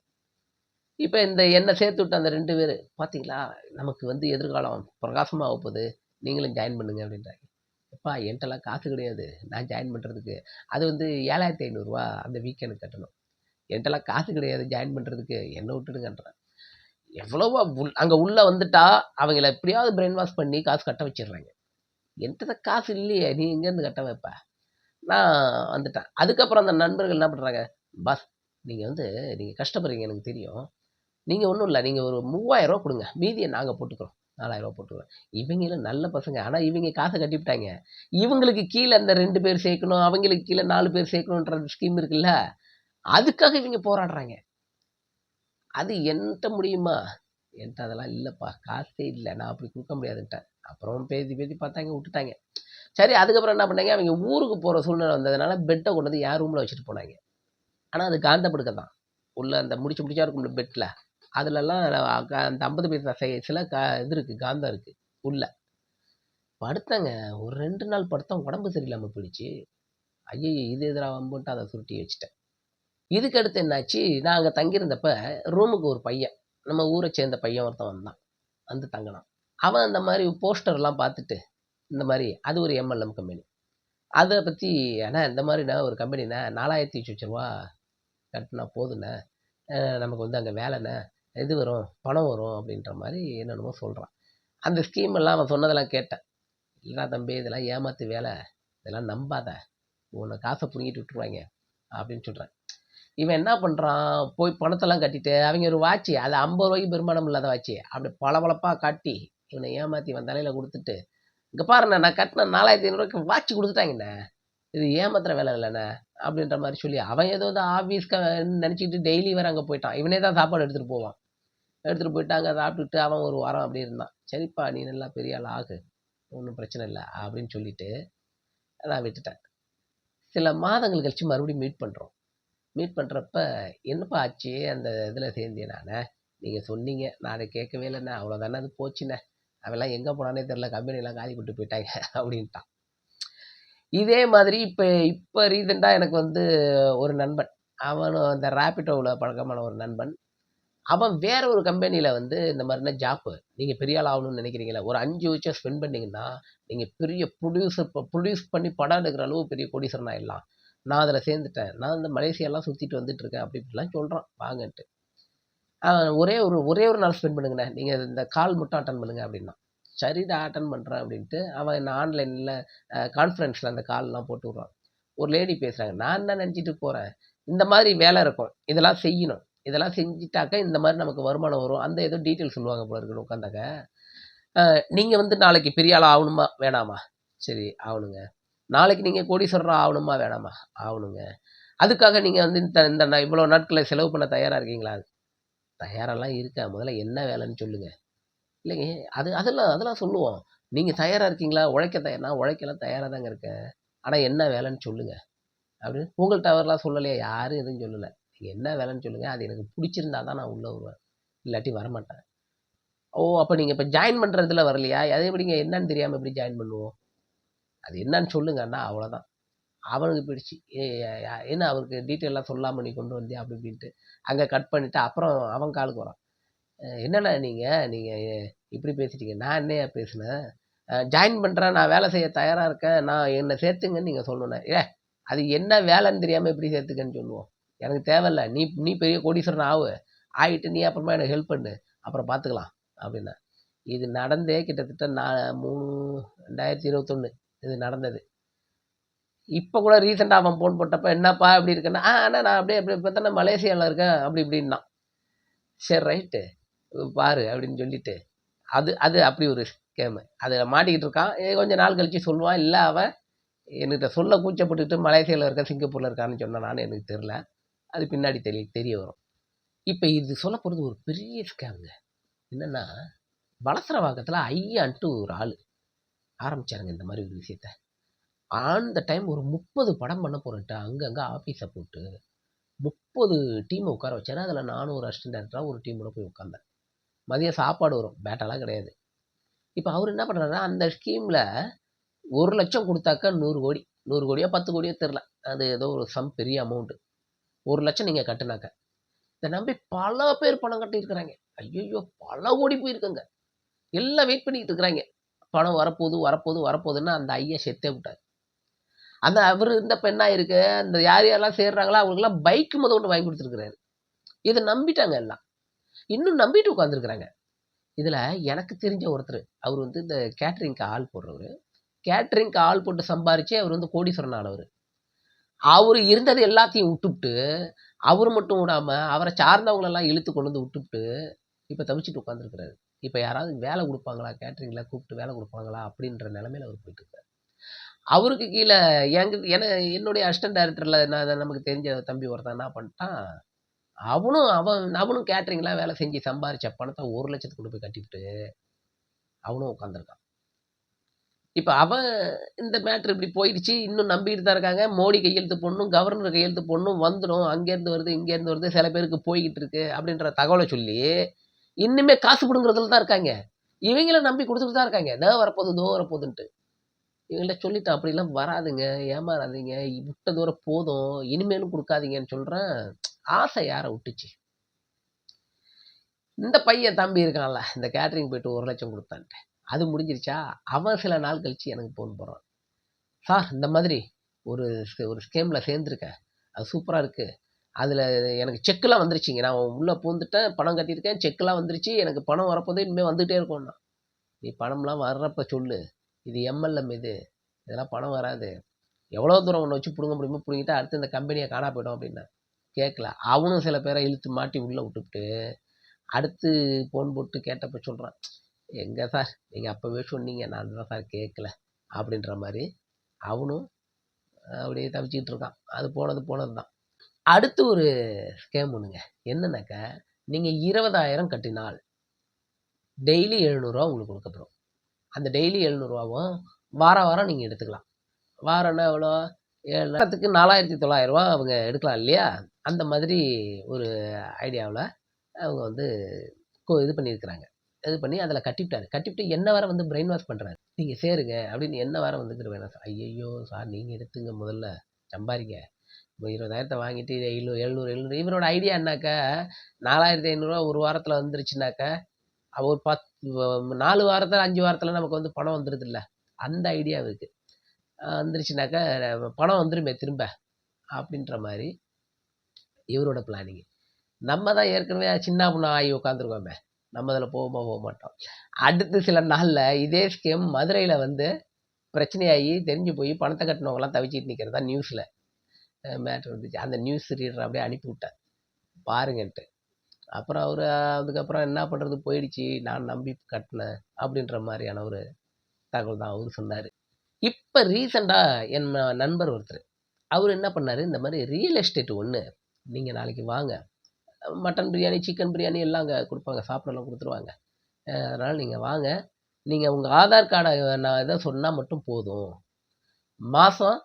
A: இப்போ என்னை சேர்த்து விட்ட அந்த 2 பேர், பார்த்தீங்களா நமக்கு வந்து எதிர்காலம் பிரகாசமாக போகுது, நீங்களும் ஜாயின் பண்ணுங்க அப்படின்றாங்க. எப்பா, என்கிட்டலாம் காசு கிடையாது நான் ஜாயின் பண்ணுறதுக்கு. அது வந்து 7500 அந்த வீக்கெண்டு கட்டணும். என்கிட்டலாம் காசு கிடையாது ஜாயின் பண்ணுறதுக்கு, என்ன விட்டுடுங்கன்றேன். எவ்வளவோ அங்கே உள்ளே வந்துட்டா அவங்கள எப்படியாவது பிரெயின் வாஷ் பண்ணி காசு கட்ட வச்சிடுறாங்க. என்கிட்ட காசு இல்லையே, நீ எங்கேருந்து கட்ட வைப்ப. நான் வந்துட்டேன். அதுக்கப்புறம் அந்த நண்பர்கள் என்ன பண்ணுறாங்க, பாஸ் நீங்கள் கஷ்டப்படுறீங்க எனக்கு தெரியும், நீங்கள் ஒன்றும் இல்லை, நீங்கள் ஒரு 3000 கொடுங்க, மீதியை நாங்கள் போட்டுக்கிறோம், 4000 போட்டுக்கிறோம். இவங்களும் நல்ல பசங்க, ஆனால் இவங்க காசை கட்டிவிட்டாங்க. இவங்களுக்கு கீழே அந்த 2 பேர் சேர்க்கணும், அவங்களுக்கு கீழே 4 பேர் சேர்க்கணுன்ற ஸ்கீம் இருக்குல்ல, அதுக்காக இவங்க போராடுறாங்க. அது என்கிட்ட முடியுமா, என்கிட்ட அதெல்லாம் இல்லைப்பா, காசே இல்லை, நான் அப்படி கொடுக்க முடியாதுன்ட்டேன். அப்புறம் பேசி பார்த்தாங்க, விட்டுட்டாங்க. சரி, அதுக்கப்புறம் என்ன பண்ணாங்க, அவங்க ஊருக்கு போகிற சூழ்நிலை வந்ததுனால பெட்டை கொண்டு வந்து என் ரூமில் வச்சுட்டு போனாங்க. ஆனால் அது காந்த படுக்கை தான். உள்ள அந்த முடிச்சா இருக்கும்ல பெட்டில், அதுலலாம் அந்த 50 பைசா சைஸில் இது இருக்குது, காந்தம் இருக்குது உள்ள. படுத்தேங்க. ஒரு 2 நாள் படுத்தேன், உடம்பு சரியில்லாம போயிடுச்சு. ஐயய்ய! இது எதுடா வம்புன்ட்டு அத சுருட்டி வச்சுட்டேன். இதுக்கு அடுத்து என்னாச்சு, நான் அங்க தங்கியிருந்தப்ப ரூமுக்கு ஒரு பையன், நம்ம ஊர சேர்ந்த பையன் ஒருத்தன் வந்தான். வந்து தங்குனான். அவன் இந்த மாரி போஸ்டர்லாம் பார்த்துட்டு, இந்த மாரி அது ஒரு எம்எல்எம் கம்பெனி. அத பத்தி, "அண்ணா இந்த மாரிண்ணா ஒரு கம்பெனிண்ணே, ரூ. 4800 கட்டுனா போதுண்ணே. நமக்கு வந்து அங்க வேலைண்ணே. இது வரும், பணம் வரும்." அப்படின்ற மாரி என்னென்னமோ சொல்றான். அந்த ஸ்கீம் எல்லாம் அவன் சொன்னதெல்லாம் கேட்டேன். "இல்லடா தம்பி, இதெல்லாம் ஏமாத்து வேலை. இதெல்லாம் நம்பாத. உன்ன காச புடுங்கிட்டு விட்டுருவாய்ங்க." அப்படின்னு சொல்றேன். இவன் என்ன பண்றான், போய் பணத்தெல்லாம் கட்டிட்டு, அவைங்க ஒரு வாட்ச், அது ரூ. 50 பெருமானம் இல்லாத வாட்ச். அப்படி பளபளப்பா காட்டி, இவனை ஏமாத்தி இவன் தலையில குடுத்துட்டு, "இங்க பாருண்ணே, நான் கட்டுன ரூ. 4500 வாட்ச் குடுத்துட்டாங்கண்ணே. இது ஏமாத்துற வேலை இல்லண்ணே." அப்படின்ற மாரி சொல்லி, அவன் ஏதோ வந்து ஆஃபீஸ்க்கு நெனச்சுக்கிட்டு டெய்லி வேற அங்க போயிட்டான். இவனே தான் சாப்பாடு எடுத்துட்டு போவான். எடுத்துட்டு போயிட்டு அங்க சாப்பிட்டுட்டு அவன் ஒரு வாரம் அப்படியே இருந்தான். "சரிப்பா, நீ நல்லா பெரிய ஆள் ஆகு. ஒண்ணும் பிரச்சனை இல்ல." அப்படின்னு சொல்லிட்டு நான் விட்டுட்டேன். சில மாதங்கள் கழிச்சு மறுபடியும் மீட் பண்றோம். மீட் பண்றப்ப, "என்னப்பா ஆச்சு அந்த இதுல சேர்ந்தியனாண்ணே? நீங்க சொன்னீங்க. நான் அத கேட்கவே இல்லண்ணே. அவ்வளோதாண்ணே, அது போச்சுண்ணே. அவன்லாம் எங்க போனான்னே தெரியல. கம்பெனிலாம் காலி பண்ணிட்டு போயிட்டாங்க." அப்படின்ட்டான். இதே மாதிரி இப்ப இப்ப ரீசென்ட்டா எனக்கு வந்து ஒரு நண்பன். அவனும் அந்த ரேபிடோவுல பழக்கமான ஒரு நண்பன். அவன் வேற ஒரு கம்பெனில வந்து இந்த மாரினா ஜாப்பு. நீங்க பெரிய ஆள் ஆகணும்னு நினைக்கிறீங்கல்ல, ஒரு 5 வருஷம் ஸ்பெண்ட் பண்ணீங்கன்னா, நீங்க பெரிய புரொடியூஸ் பண்ணி படம் எடுக்கிற அளவு பெரிய கோடீஸ்வரன் ஆயிடலாம். நான் அதுல சேர்ந்துட்டேன். நான் இந்த மலேசியாலாம் சுத்திட்டு வந்துட்டு இருக்கேன். அப்படி இப்படிலாம் சொல்றான் வாங்கன்ட்டு. ஒரே ஒரு நாள் ஸ்பெண்ட் பண்ணுங்கண்ணே. நீங்க இந்த கால் மட்டும் அட்டெண்ட் பண்ணுங்க அப்படின்னான். சரிடா அட்டெண்ட் பண்றேன் அப்படின்ட்டு, அவன் என்ன ஆன்லைன்ல கான்ஃபரன்ஸ்ல அந்த கால்லாம் போட்டு விடுறான். ஒரு லேடி பேசுறாங்க. நான் என்ன நினைச்சுட்டு போறேன், இந்த மாதிரி வேலை இருக்கும். இதெல்லாம் செய்யணும். இதெல்லாம் செஞ்சுட்டாக்க இந்த மாரி நமக்கு வருமானம் வரும். அந்த ஏதோ டீட்டெயில் சொல்லுவாங்க போல இருக்குன்னு உட்காந்தாக்க. நீங்க வந்து நாளைக்கு பெரிய ஆளா ஆவணுமா? வேணாமா? சரி ஆவணுங்க. நாளைக்கு நீங்க கோடீஸ்வரரா ஆவணுமா? வேணாமா? ஆவணுங்க. அதுக்காக நீங்க வந்து இந்த இந்த இவ்வளோ நாட்கள செலவு பண்ண தயாரா இருக்கீங்களா? தயாரெல்லாம் இருக்கேன். முதல்ல என்ன வேலைன்னு சொல்லுங்க. இல்லைங்க. அதெல்லாம் அதெல்லாம் சொல்லுவோம். நீங்க தயாரா இருக்கீங்களா? உழைக்க நான் உழைக்கலாம் தயாரா தாங்க இருக்கேன். ஆனா என்ன வேலைன்னு சொல்லுங்க. அப்படின்னு உங்கள்ட்ட அவர்லாம் சொல்லலையா? யாரும் எதுவும் சொல்லல. நீங்க என்ன வேலைன்னு சொல்லுங்க. அது எனக்கு புடிச்சிருந்தா தான் நான் உள்ள வருவேன். இல்லாட்டி வரமாட்டேன். ஓ! அப்ப நீங்க இப்ப ஜாயின் பண்றதுல வரலையா? அது எப்படிங்க என்னன்னு தெரியாம எப்படி ஜாயின் பண்ணுவோம்? அது என்னன்னு சொல்லுங்கன்னா அவ்வளோதான். அவனுக்கு போயிடுச்சு. என்ன அவருக்கு டீட்டெயில்லாம் சொல்லாம நீ கொண்டு வந்தியா? அப்படி இப்படின்ட்டு. அங்க கட் பண்ணிட்டு அப்புறம் அவன் காலுக்கு வரான். என்னண்ணா நீங்க நீங்க இப்படி பேசிட்டீங்க. நான் என்னய்யா பேசினேன்? ஜாயின் பண்றேன். நான் வேலை செய்ய தயாரா இருக்கேன். நான் என்ன சேர்த்துங்கன்னு நீங்க சொல்லணும். அது என்ன வேலைன்னு தெரியாம எப்படி சேர்த்துக்கன்னு சொல்லுவோம். எனக்கு தேவையில்ல. நீ நீ பெரிய கோடீஸ்வரன் ஆவு. ஆயிட்டு நீ அப்புறமா எனக்கு ஹெல்ப் பண்ணு. அப்புறம் பார்த்துக்கலாம் அப்படின்னேன். இது நடந்தே கிட்டத்தட்ட 2021 இது நடந்தது. இப்ப கூட ரீசென்ட்டா அவன் ஃபோன் போட்டப்ப, "என்னப்பா எப்படி இருக்கேன்னா?" அண்ணா நான் அப்படியே அப்படியே இப்ப தானே மலேசியால இருக்கேன்." அப்படி இப்படின்னான். சரி ரைட்டு. பாரு அப்படின்னு சொல்லிட்டு அது அது அப்படி ஒரு ஸ்கேமு. அதில மாட்டிக்கிட்டு இருக்கான். கொஞ்ச நாள் கழிச்சு சொல்லுவான். இல்ல அவன் என்கிட்ட சொல்ல கூச்சப்பட்டுட்டு மலேசியால இருக்கான், சிங்கப்பூர்ல இருக்கான்னு சொன்னானான்னு எனக்கு தெரியல. அது பின்னாடி தெரிய வரும். இப்ப இது சொல்லப் போறது ஒரு பெரிய ஸ்கேம்ங்க. என்னன்னா, வளசரவாக்கத்தில ஐயான்ட்டு ஒரு ஆளு ஆரம்பிச்சாருங்க இந்த மாரி ஒரு விஷயத்த. ஆன் த டைம் ஒரு 30 படம் பண்ண போறேன்ட்டு அங்கங்க ஆஃபீஸ போட்டு 30 டீம உட்கார வச்சாரு. அதில நானும் ஒரு அசிஸ்டன்ட் டைரக்டரா ஒரு டீமோட போய் உட்கார்ந்தேன். மதியம் சாப்பாடு வரும். பேட்டாலாம் கிடையாது. இப்ப அவரு என்ன பண்றாருன்னா, அந்த ஸ்கீம்ல 1,00,000 குடுத்தாக்கா 100,00,00,000. 100,00,00,000 10,00,00,000 தெரியல. அது ஏதோ ஒரு பெரிய அமௌண்ட். 1,00,000 நீங்க கட்டுனாக்க. இத நம்பி பல பேர் பணம் கட்டியிருக்கிறாங்க. ஐய்யய்யோ! பல கோடி போயிருக்குங்க. எல்லாம் வெயிட் பண்ணிட்டு இருக்கிறாங்க. பணம் வரப்போது, வரப்போது, வரப்போதுன்னு அந்த ஐயா செத்தே விட்டாரு. அந்த அவரு இருந்தப்ப என்ன ஆயிருக்கு, அந்த யார் யாரெல்லாம் சேர்றாங்களோ அவங்களுக்கெல்லாம் பைக் மொதற்கொண்டு வாங்கி குடுத்துருக்கிறாரு. இத நம்பிட்டாங்க எல்லாம். இன்னும் நம்பிட்டு உட்கார்ந்துருக்கிறாங்க. இதுல எனக்கு தெரிஞ்ச ஒருத்தரு. அவரு வந்து இந்த கேட்டரிங்க்கு ஆள் போடுறவரு. கேட்டரிங்க்கு ஆள் போட்டு சம்பாரிச்சு அவரு வந்து கோடீஸ்வரன் ஆனவரு. அவரு இருந்தது எல்லாத்தையும் உட்டுப்புட்டு, அவரு மட்டும் விடாம, அவர சார்ந்தவங்களெல்லாம் இழுத்து கொண்டு வந்து உட்டுப்புட்டு, இப்ப தவிச்சுட்டு உட்கார்ந்துருக்கிறாரு. இப்ப யாராவது வேலை குடுப்பாங்களா? கேட்டரிங்ல கூப்பிட்டு வேலை குடுப்பாங்களா? அப்படின்ற நிலைமையில அவரு போயிட்டு இருக்காரு. அவருக்கு கீழ என்னுடைய அசிஸ்டன்ட் டைரக்டர்ல நமக்கு தெரிஞ்ச தம்பி ஒருத்தன் என்ன பண்ணிட்டான், அவனும் கேட்டரிங்லாம் வேலை செஞ்சு சம்பாரிச்ச பணத்த 1,00,000 கொண்டு போய் கட்டிப்புட்டு, அவனும் உட்கார்ந்துருக்கான். இப்ப அவன் இந்த மேட்ரு இப்படி போயிடுச்சு. இன்னும் நம்பிட்டு தான் இருக்காங்க. மோடி கையெழுத்து போடணும், கவர்னர் கையெழுத்து போடணும், வந்துடும். அங்கேருந்து வருது, இங்கேருந்து வருது, சில பேருக்கு போய்க்கிட்டு இருக்கு அப்படின்ற தகவல சொல்லி, இன்னுமே காசு புடுங்குறதுல தான் இருக்காங்க. இவைங்கள நம்பி குடுத்துட்டு தான் இருக்காங்க. இதோ வரப்போகுது, இதோ வரப்போகுதுன்ட்டு. இவங்கள்ட்ட சொல்லிட்டேன், அப்படிலாம் வராதுங்க, ஏமாறாதீங்க, விட்ட தூரம் போதும், இனிமேலும் குடுக்காதீங்கன்னு சொல்றேன். ஆசை யார விட்டுச்சு? இந்த பையன் தம்பி இருக்கான்ல, இந்த கேட்டரிங் போயிட்டு 1,00,000 குடுத்தான்ட்டு. அது முடிஞ்சிருச்சா? அவன் சில நாள் கழிச்சு எனக்கு ஃபோன் போடுறான். சார் இந்த மாதிரி ஒரு ஒரு ஸ்கீம்ல சேர்ந்துருக்கேன். அது சூப்பரா இருக்கு. அதுல எனக்கு செக்லாம் வந்துருச்சுங்க. நான் உள்ள பூந்துட்டேன், பணம் கட்டியிருக்கேன், செக்லாம் வந்துருச்சு. எனக்கு பணம் வரப்போது, இனிமே வந்துட்டே இருக்கும்னா. நீ பணம்லாம் வர்றப்ப சொல்லு. இது எம்எல்எம் இது. இதெல்லாம் பணம் வராது. எவ்வளோ தூரம் உன்ன வச்சு புடுங்க முடியுமோ புடுங்கிட்டு அடுத்து இந்த கம்பெனியே காணா போயிடும் அப்படின்னேன். கேட்கல. அவனும் சில பேரை இழுத்து மாட்டி உள்ள விட்டுப்புட்டு, அடுத்து ஃபோன் போட்டு கேட்டப்ப சொல்றான். எங்க சார் நீங்க அப்பவே சொன்னீங்க. நான் தான் சார் கேட்கல. அப்படின்ற மாரி அவனும் அப்படியே தவிச்சுக்கிட்டு இருக்கான். அது போனது போனது தான். அடுத்து ஒரு ஸ்கேம் ஒண்ணுங்க. என்னன்னாக்கா, நீங்க 20,000 கட்டினால் டெய்லி ரூ. 700 உங்களுக்கு குடுக்கப்படும். அந்த டெய்லி ரூ. 700வும் வாரம் வாரம் நீங்க எடுத்துக்கலாம். வாரம்னா எவ்வளோ? 7 வாரத்துக்கு ரூ. 4,900 அவங்க எடுக்கலாம் இல்லையா? அந்த மாதிரி ஒரு ஐடியாவுல அவங்க வந்து இது பண்ணியிருக்கிறாங்க. இது பண்ணி அதில கட்டிவிட்டாரு. கட்டிவிட்டு என்ன வேற வந்து பிரெயின் வாஷ் பண்றாரு. நீங்க சேருங்க அப்படின்னு என்ன வேற வந்துக்கிட்டு வேணாம் சார். ஐயய்யோ! சார் நீங்க எடுத்துங்க முதல்ல. சம்பாரிங்க. 20,000 வாங்கிட்டு 700 இவரோட ஐடியா என்னாக்கா, ரூ. 4,500 ஒரு வாரத்துல வந்துருச்சுனாக்கா, ஒரு 4 வாரத்துல 5 வாரத்துல நமக்கு வந்து பணம் வந்துருதுல்ல. அந்த ஐடியா இருக்கு. வந்துருச்சுனாக்கா பணம் வந்துருமே திரும்ப. அப்படின்ற மாரி இவரோட பிளானிங். நம்ம தான் ஏற்கனவே சின்னாபின்ன ஆகி உட்காந்துருக்கோமே. நம்ம அதில போவோமா போமாட்டோம். அடுத்து சில நாள்ல இதே ஸ்கீம் மதுரையில வந்து பிரச்சனையாகி தெரிஞ்சு போய் பணத்த கட்டினவங்கலாம் தவிச்சிட்டு நிக்கிறதா நியூஸ்ல மேட்டர் வந்துச்சு. அந்த நியூஸ் ரீடர அப்படியே அனுப்பி விட்டேன். பாருங்கன்ட்டு. அப்புறம் அவரு அதுக்கப்புறம் என்ன பண்றது போயிடுச்சு. நான் நம்பி கட்டுனேன். அப்படின்ற மாரியான ஒரு தகவல் தான் அவரு சொன்னாரு. இப்ப ரீசென்ட்டா என் நண்பர் ஒருத்தரு. அவரு என்ன பண்ணாரு, இந்த மாரி ரியல் எஸ்டேட் ஒண்ணு நீங்க நாளைக்கு வாங்க. மட்டன் பிரியாணி, சிக்கன் பிரியாணி எல்லாம் அங்க குடுப்பாங்க. சாப்பிடலாம் குடுத்துருவாங்க. அதனால நீங்க வாங்க. நீங்க உங்க ஆதார் கார்ட நான் இத சொன்னா மட்டும் போதும். மாசம்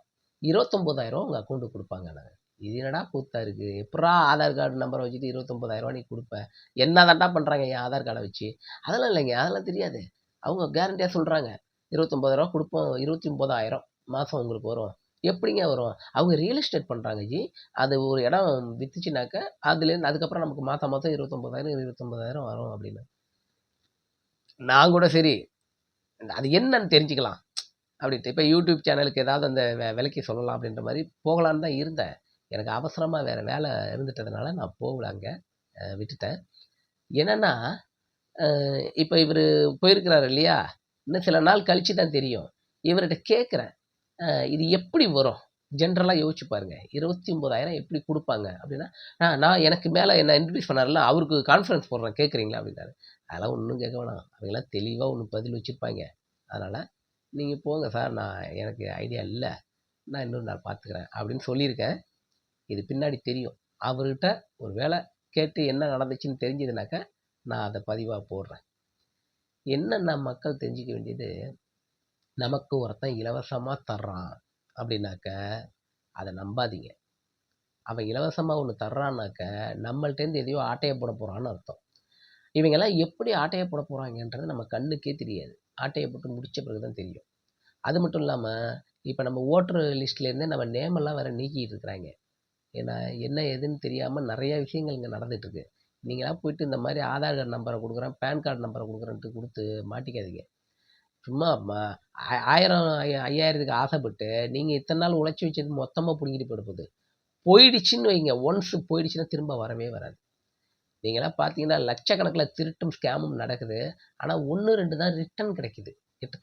A: 29,000 உங்க அக்கவுண்ட்க்கு குடுப்பாங்கன்னாங்க. இது என்னடா கூத்தா இருக்கு? எப்புட்றா ஆதார் கார்டு நம்பர வச்சுட்டு 29,000 நீ குடுப்ப? என்ன தான்டா பண்றாங்க என் ஆதார் கார்ட வச்சு? அதெல்லாம் இல்லைங்க. அதெல்லாம் தெரியாது. அவங்க கேரண்டியா சொல்றாங்க. 29,000 குடுப்போம். 29,000 மாசம் உங்களுக்கு வரும். எப்படிங்க வரும்? அவங்க ரியல் எஸ்டேட் பண்றாங்க ஜி. அது ஒரு இடம் வித்துச்சுனாக்க, அதுலேருந்து அதுக்கப்புறம் நமக்கு மாசம் மாசம் 29,000 வரும் அப்படின்னு. நான் கூட சரி, அது என்னன்னு தெரிஞ்சுக்கலாம். அப்படின்ட்டு. இப்ப யூடியூப் சேனலுக்கு ஏதாவது அந்த விலைக்கு சொல்லலாம் அப்படின்ற மாரி போகலான்னு தான் இருந்தேன். எனக்கு அவசரமா வேற வேலை இருந்துட்டதுனால நான் போகல அங்க. விட்டுட்டேன். என்னன்னா, அ இப்ப இவரு போயிருக்கிறாரு இல்லையா? இன்னும் சில நாள் கழிச்சு தான் தெரியும். இவர்ட்ட கேட்கிறேன். இது எப்படி வரும்? ஜென்ரலா யோசிச்சு பாருங்க. 29,000 எப்படி குடுப்பாங்க? அப்படின்னா, நான் எனக்கு மேல என்ன இன்ட்ரோடியூஸ் பண்ணாருல்ல, அவருக்கு கான்ஃபரன்ஸ் போடுறேன் கேட்கிறீங்களா? அப்படின்னாரு. அதெல்லாம் ஒண்ணும் கேட்க வேணாம். அவங்கலாம் தெளிவா ஒண்ணு பதில் வச்சிருப்பாய்ங்க. அதனால நீங்க போங்க சார். எனக்கு ஐடியா இல்ல. நான் இன்னொரு நாள் பார்த்துக்கிறேன் அப்படின்னு சொல்லியிருக்கேன். இது பின்னாடி தெரியும். அவர்கிட்ட ஒரு வேள கேட்டு என்ன நடந்துச்சுன்னு தெரிஞ்சதுனாக்க, நான் அத பதிவா போடுறேன். என்னன்னா மக்கள் தெரிஞ்சுக்க வேண்டியது, நமக்கு ஒருத்தன் இலவசமா தர்றான் அப்படின்னாக்க, அத நம்பாதீங்க. அவன் இலவசமா ஒண்ணு தர்றான்னாக்க, நம்மள்ட்டேருந்து எதையோ ஆட்டைய போட போறான்னு அர்த்தம். இவைங்கலாம் எப்படி ஆட்டைய போட போறாங்கன்றது நம்ம கண்ணுக்கே தெரியாது. ஆட்டைய போட்டு முடிச்ச பிறகு தான் தெரியும். அது மட்டும் இல்லாம, இப்ப நம்ம ஓட்டர் லிஸ்ட்லேருந்தே நம்ம நேமெல்லாம் வேற நீக்கிட்டு இருக்கிறாய்ங்க. ஏன்னா, என்ன ஏதுன்னு தெரியாம நெறைய விஷயங்கள் இங்க நடந்துட்டு இருக்கு. நீங்கலாம் போயிட்டு இந்த மாரி ஆதார் கார்டு நம்பர குடுக்குறேன், பான் கார்டு நம்பர குடுக்குறேன்ட்டு குடுத்து மாட்டிக்காதீங்க. சும்மா 1000 5000த்துக்கு ஆசைப்பட்டு, நீங்க இத்தன நாள் உழைச்சு வச்சது மொத்தமா புடுங்கிட்டு போயிட போது. போயிடுச்சுன்னு வைங்க, ஒன்ஸ் போயிடுச்சுன்னா திரும்ப வரவே வராது. நீங்கலாம் பார்த்தீங்கன்னா, லட்சக்கணக்கில திருட்டும், ஸ்கேமும் நடக்குது. ஆனா 1, 2 தான் ரிட்டர்ன் கிடைக்குது.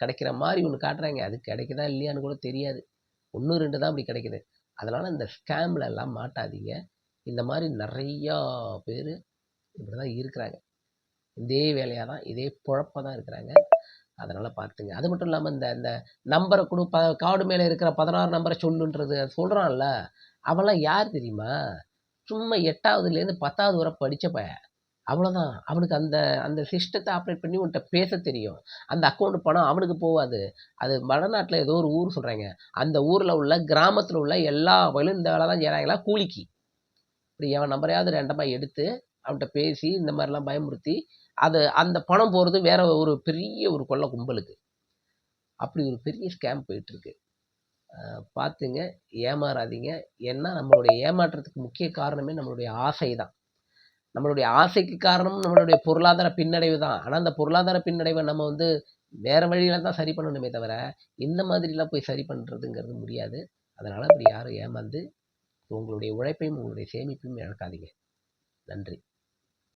A: கிடைக்கிற மாரி ஒண்ணு காட்டுறாய்ங்க. அது கிடைக்குதா இல்லையான்னு கூட தெரியாது. 1, 2 தான் அப்படி கிடைக்குது. அதனால இந்த ஸ்கேம்ல எல்லாம் மாட்டாதீங்க. இந்த மாரி நெறையா பேரு இப்படிதான் இருக்கிறாங்க. இதே வேலையா தான், இதே பொழப்பா தான் இருக்கிறாங்க. அதனால பார்த்துங்க. அது மட்டும் இல்லாம இந்த இந்த நம்பர குடு கார்டு மேல இருக்கிற 16 நம்பர சொல்லுன்றது சொல்றான்ல, அவன்லாம் யார் தெரியுமா? சும்மா 8வதுலேருந்து 10வது வரை படிச்ச பையன். அவ்வளோதான். அவனுக்கு அந்த அந்த சிஸ்டத்த ஆப்ரேட் பண்ணி உன்ட்ட பேசத் தெரியும். அந்த அக்கவுண்ட் பணம் அவனுக்கு போவாது. அது வடநாட்டுல ஏதோ ஒரு ஊர் சொல்றாய்ங்க. அந்த ஊர்ல உள்ள கிராமத்துல உள்ள எல்லா பயலும் இந்த வேல தான் செய்றாய்ங்களாம் கூலிக்கு. இப்படி எவன் நம்பரையாவது ரேண்டமா எடுத்து, அவன்ட்ட பேசி, இந்த மாரிலாம் பயமுறுத்தி, அந்த பணம் போறது வேற ஒரு பெரிய ஒரு கொள்ள கும்பலுக்கு. அப்படி ஒரு பெரிய ஸ்கேம் போயிட்டுருக்கு. பார்த்துங்க, ஏமாறாதீங்க. ஏன்னா நம்மளுடைய ஏமாற்றத்துக்கு முக்கிய காரணமே நம்மளுடைய ஆசை தான். நம்மளுடைய ஆசைக்கு காரணம் நம்மளுடைய பொருளாதார பின்னடைவு தான். ஆனா, அந்த பொருளாதார பின்னடைவ நம்ம வந்து வேற வழியில தான் சரி பண்ணணுமே தவிர, இந்த மாதிரிலாம் போய் சரி பண்றதுங்கிறது முடியாது. அதனால அப்படி யாரும் ஏமாந்து உங்களுடைய உழைப்பையும், உங்களுடைய சேமிப்பையும் இழக்காதீங்க. நன்றி.